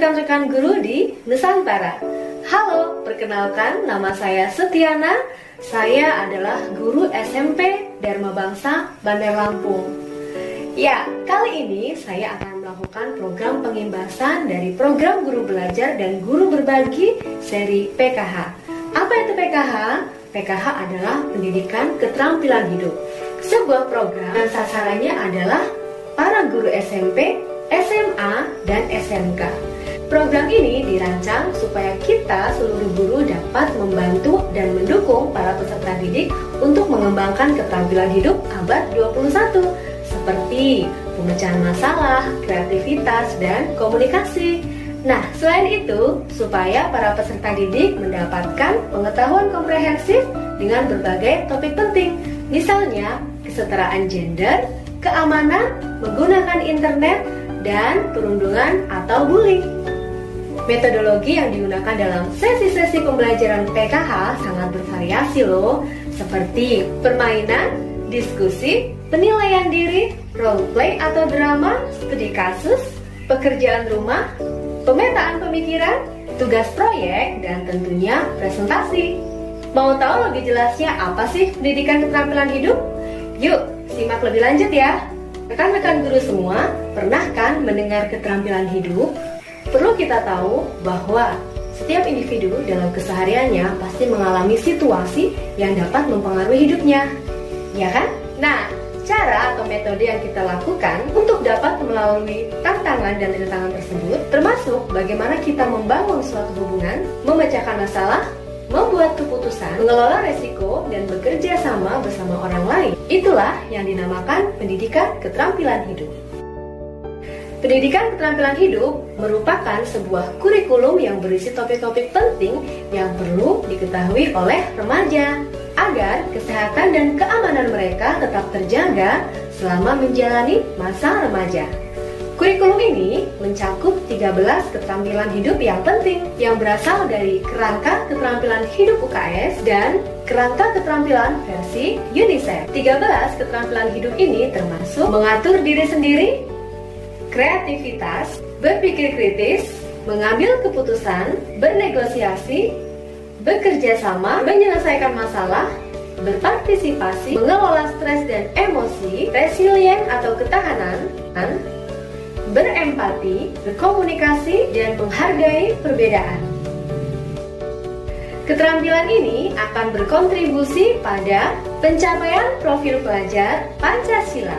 rekan-rekan guru di Nusantara. Halo, perkenalkan nama saya Setiana. Saya adalah guru SMP Dharma Bangsa Bandar Lampung. Ya, kali ini saya akan melakukan program pengimbasan dari program Guru Belajar dan Guru Berbagi seri PKH. Apa itu PKH? PKH adalah Pendidikan Keterampilan Hidup. Sebuah program dan sasarannya adalah para guru SMP, SMA, dan SMK. Program ini dirancang supaya kita seluruh guru dapat membantu dan mendukung para peserta didik untuk mengembangkan keterampilan hidup abad 21 seperti pemecahan masalah, kreativitas, dan komunikasi. Nah, selain itu, supaya para peserta didik mendapatkan pengetahuan komprehensif dengan berbagai topik penting, misalnya kesetaraan gender, keamanan, menggunakan internet, dan perundungan atau bullying. Metodologi yang digunakan dalam sesi-sesi pembelajaran PKH sangat bervariasi loh, seperti permainan, diskusi, penilaian diri, role play atau drama, studi kasus, pekerjaan rumah, pemetaan pemikiran, tugas proyek, dan tentunya presentasi. Mau tahu lebih jelasnya apa sih pendidikan keterampilan hidup? Yuk, simak lebih lanjut ya. Rekan-rekan guru semua, pernah kan mendengar keterampilan hidup? Perlu kita tahu bahwa setiap individu dalam kesehariannya pasti mengalami situasi yang dapat mempengaruhi hidupnya, ya kan? Nah, cara atau metode yang kita lakukan untuk dapat melalui tantangan dan rintangan tersebut termasuk bagaimana kita membangun suatu hubungan, memecahkan masalah, membuat keputusan, mengelola resiko, dan bekerja sama bersama orang lain. Itulah yang dinamakan pendidikan keterampilan hidup. Pendidikan keterampilan hidup merupakan sebuah kurikulum yang berisi topik-topik penting yang perlu diketahui oleh remaja agar kesehatan dan keamanan mereka tetap terjaga selama menjalani masa remaja. Kurikulum ini mencakup 13 keterampilan hidup yang penting yang berasal dari Kerangka Keterampilan Hidup UKS dan Kerangka Keterampilan versi UNICEF. 13 keterampilan hidup ini termasuk mengatur diri sendiri, kreativitas, berpikir kritis, mengambil keputusan, bernegosiasi, bekerja sama, menyelesaikan masalah, berpartisipasi, mengelola stres dan emosi, resilient atau ketahanan, berempati, berkomunikasi, dan menghargai perbedaan. Keterampilan ini akan berkontribusi pada pencapaian profil pelajar Pancasila.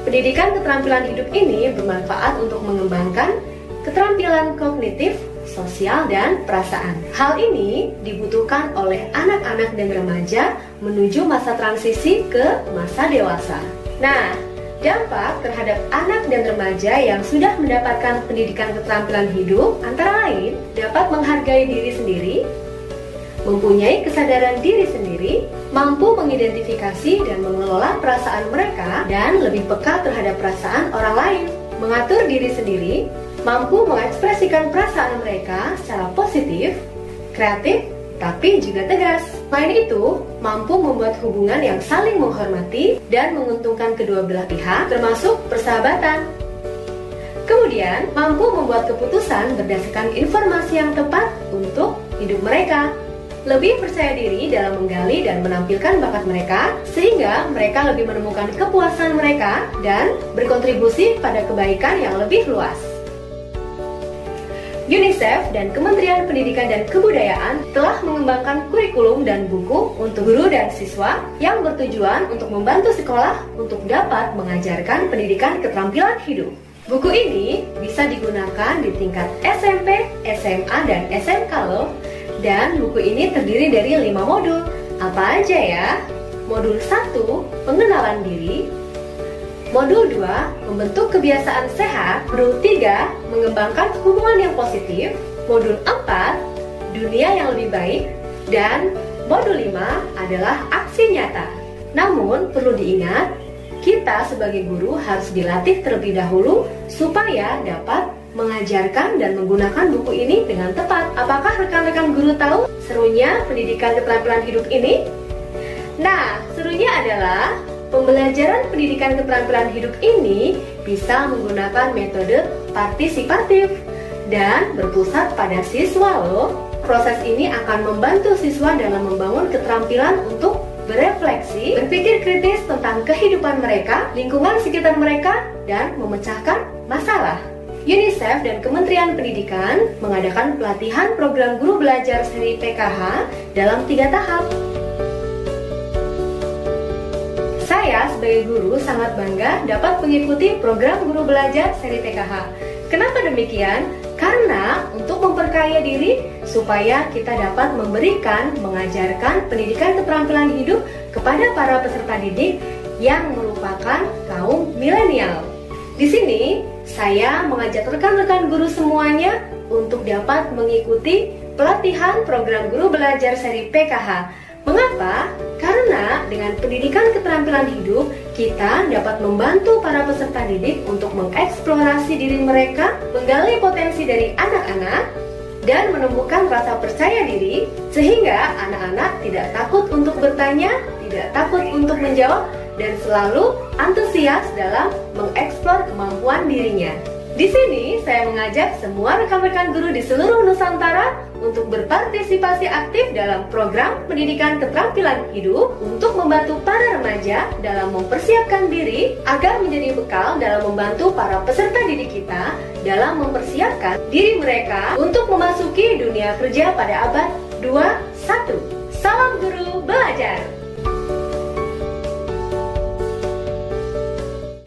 Pendidikan keterampilan hidup ini bermanfaat untuk mengembangkan keterampilan kognitif, sosial, dan perasaan. Hal ini dibutuhkan oleh anak-anak dan remaja menuju masa transisi ke masa dewasa. Nah, dampak terhadap anak dan remaja yang sudah mendapatkan pendidikan keterampilan hidup antara lain dapat menghargai diri sendiri, mempunyai kesadaran diri sendiri, mampu mengidentifikasi dan mengelola perasaan mereka, dan lebih peka terhadap perasaan orang lain, mengatur diri sendiri, mampu mengekspresikan perasaan mereka secara positif, kreatif, tapi juga tegas. Selain itu, mampu membuat hubungan yang saling menghormati dan menguntungkan kedua belah pihak, termasuk persahabatan. Kemudian, mampu membuat keputusan berdasarkan informasi yang tepat untuk hidup mereka. Lebih percaya diri dalam menggali dan menampilkan bakat mereka, sehingga mereka lebih menemukan kepuasan mereka dan berkontribusi pada kebaikan yang lebih luas. UNICEF dan Kementerian Pendidikan dan Kebudayaan telah mengembangkan kurikulum dan buku untuk guru dan siswa yang bertujuan untuk membantu sekolah untuk dapat mengajarkan pendidikan keterampilan hidup. Buku ini bisa digunakan di tingkat SMP, SMA, dan SMK loh. Dan buku ini terdiri dari 5 modul. Apa aja ya? Modul 1, pengenalan diri. Modul 2, membentuk kebiasaan sehat. Modul 3, mengembangkan hubungan yang positif. Modul 4, dunia yang lebih baik. Dan modul 5 adalah aksi nyata. Namun, perlu diingat, kita sebagai guru harus dilatih terlebih dahulu supaya dapat mengajarkan dan menggunakan buku ini dengan tepat. Apakah rekan-rekan guru tahu serunya pendidikan keterampilan hidup ini? Nah, serunya adalah pembelajaran pendidikan keterampilan hidup ini bisa menggunakan metode partisipatif. dan berpusat pada siswa loh. Proses ini akan membantu siswa dalam membangun keterampilan untuk berefleksi, berpikir kritis tentang kehidupan mereka, lingkungan sekitar mereka, dan memecahkan masalah. UNICEF dan Kementerian Pendidikan mengadakan pelatihan program guru belajar seri PKH dalam 3 tahap. Saya sebagai guru sangat bangga dapat mengikuti program guru belajar seri PKH. Kenapa demikian? Karena untuk memperkaya diri supaya kita dapat memberikan, mengajarkan pendidikan keterampilan hidup kepada para peserta didik yang merupakan kaum milenial. Di sini saya mengajak rekan-rekan guru semuanya untuk dapat mengikuti pelatihan program guru belajar seri PKH. Mengapa? Karena dengan pendidikan keterampilan hidup, kita dapat membantu para peserta didik untuk mengeksplorasi diri mereka, menggali potensi dari anak-anak, dan menumbuhkan rasa percaya diri, sehingga anak-anak tidak takut untuk bertanya, tidak takut untuk menjawab, dan selalu antusias dalam mengeksplor kemampuan dirinya. Di sini saya mengajak semua rekan-rekan guru di seluruh Nusantara untuk berpartisipasi aktif dalam program pendidikan keterampilan hidup untuk membantu para remaja dalam mempersiapkan diri agar menjadi bekal dalam membantu para peserta didik kita dalam mempersiapkan diri mereka untuk memasuki dunia kerja pada abad 21. Salam guru belajar!